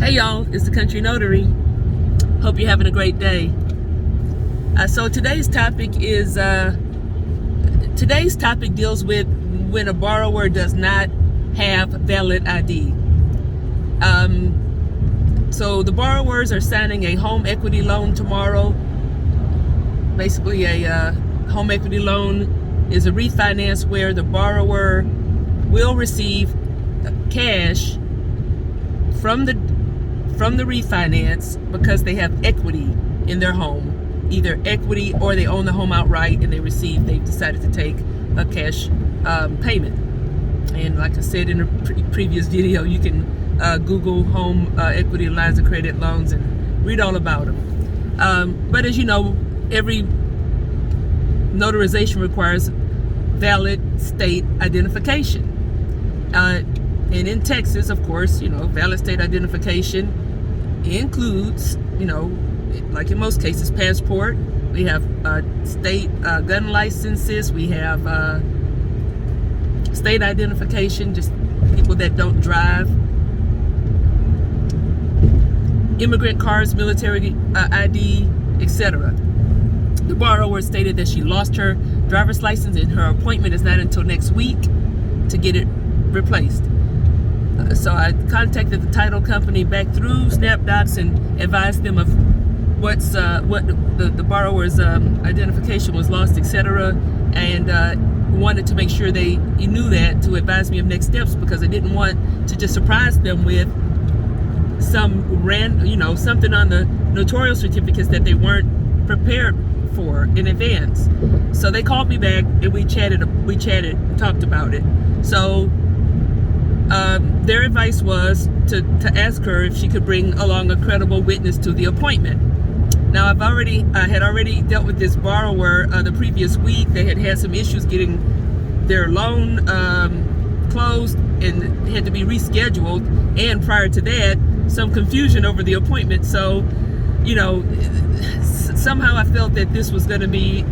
Hey y'all, it's the Country Notary. Hope you're having a great day. So today's topic deals with when a borrower does not have valid ID. So the borrowers are signing a home equity loan tomorrow. Basically, a home equity loan is a refinance where the borrower will receive cash from the refinance because they have equity in their home, either equity or they own the home outright and they've decided to take a cash payment. And like I said in a previous video, you can Google home equity lines of credit loans and read all about them. But as you know, every notarization requires valid state identification. And in Texas, of course, valid state identification includes, like in most cases, passport. We have state gun licenses. We have state identification, just people that don't drive. Immigrant cards, military ID, etc. The borrower stated that she lost her driver's license and her appointment is not until next week to get it replaced. So I contacted the title company back through SnapDocs and advised them of what the borrower's identification was lost, etc. And wanted to make sure they knew that, to advise me of next steps, because I didn't want to just surprise them with some something on the notarial certificates that they weren't prepared for in advance. So they called me back and we chatted and talked about it. So their advice was to ask her if she could bring along a credible witness to the appointment. Now, I had already dealt with this borrower the previous week. They had some issues getting their loan closed and had to be rescheduled, and prior to that, some confusion over the appointment. So, somehow I felt that this was going to be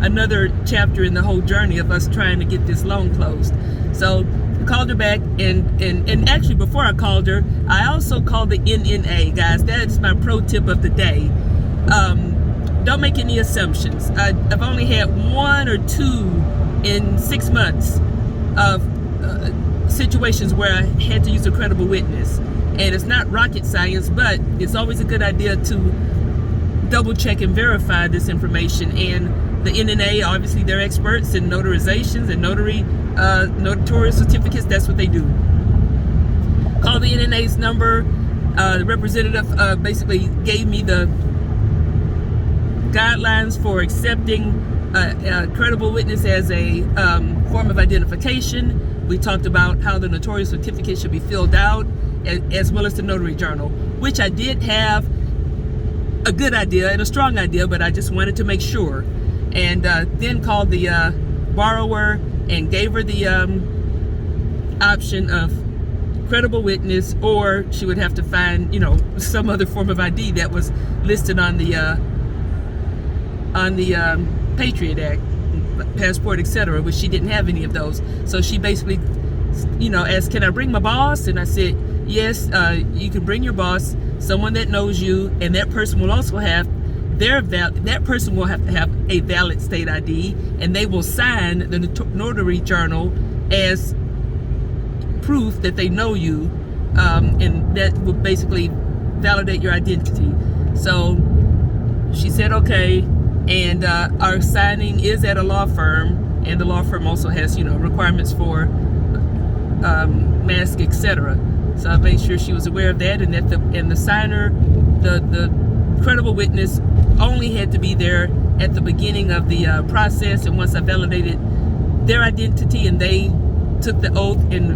another chapter in the whole journey of us trying to get this loan closed. So I called her back, and actually before I called her, I also called the NNA. Guys, that's my pro tip of the day. Don't make any assumptions. I've only had one or two in 6 months of situations where I had to use a credible witness. And it's not rocket science, but it's always a good idea to double check and verify this information. And the NNA, obviously, they're experts in notarizations and notarial certificates. That's what they do. Call the NNA's number. The representative basically gave me the guidelines for accepting a credible witness as a form of identification. We talked about how the notarial certificate should be filled out, as well as the notary journal, which I did have a good idea and a strong idea, but I just wanted to make sure. And then called the borrower and gave her the option of credible witness, or she would have to find, some other form of ID that was listed on the Patriot Act, passport, etc., which she didn't have any of those. So she basically, asked, can I bring my boss? And I said, yes, you can bring your boss, someone that knows you, and that person will also have that person will have to have a valid state ID, and they will sign the notary journal as proof that they know you, and that will basically validate your identity. So she said okay, and our signing is at a law firm, and the law firm also has requirements for mask, etc. So I made sure she was aware of that, and that the signer, the credible witness, only had to be there at the beginning of the process. And once I validated their identity and they took the oath and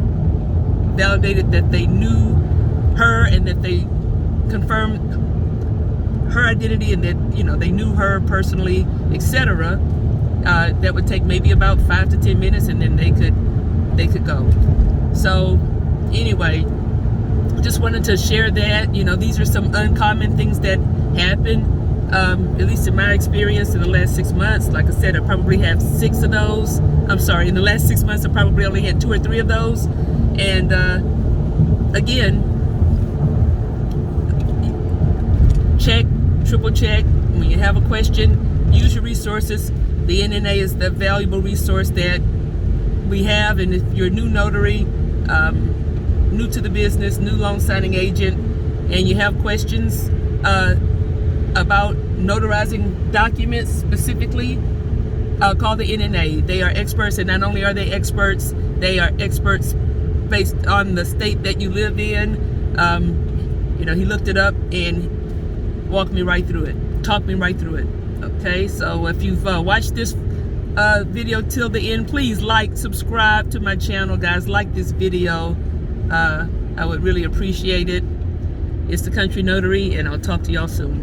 validated that they knew her and that they confirmed her identity and that they knew her personally, etc., that would take maybe about 5 to 10 minutes, and then they could go. So anyway, just wanted to share that. These are some uncommon things that happen, at least in my experience in the last 6 months. Like I said, I probably have 6 of those. I'm sorry, in the last 6 months I probably only had 2 or 3 of those. And again, check, triple check. When you have a question, use your resources. The NNA is the valuable resource that we have, and if you're a new notary, new to the business, new loan signing agent, and you have questions about notarizing documents specifically, call the NNA. They are experts, and not only are they experts based on the state that you live in. He looked it up and walked me right through it, talked me right through it. Okay, so if you've watched this video till the end, please like, subscribe to my channel, guys. Like this video. I would really appreciate it. It's the Country Notary, and I'll talk to y'all soon.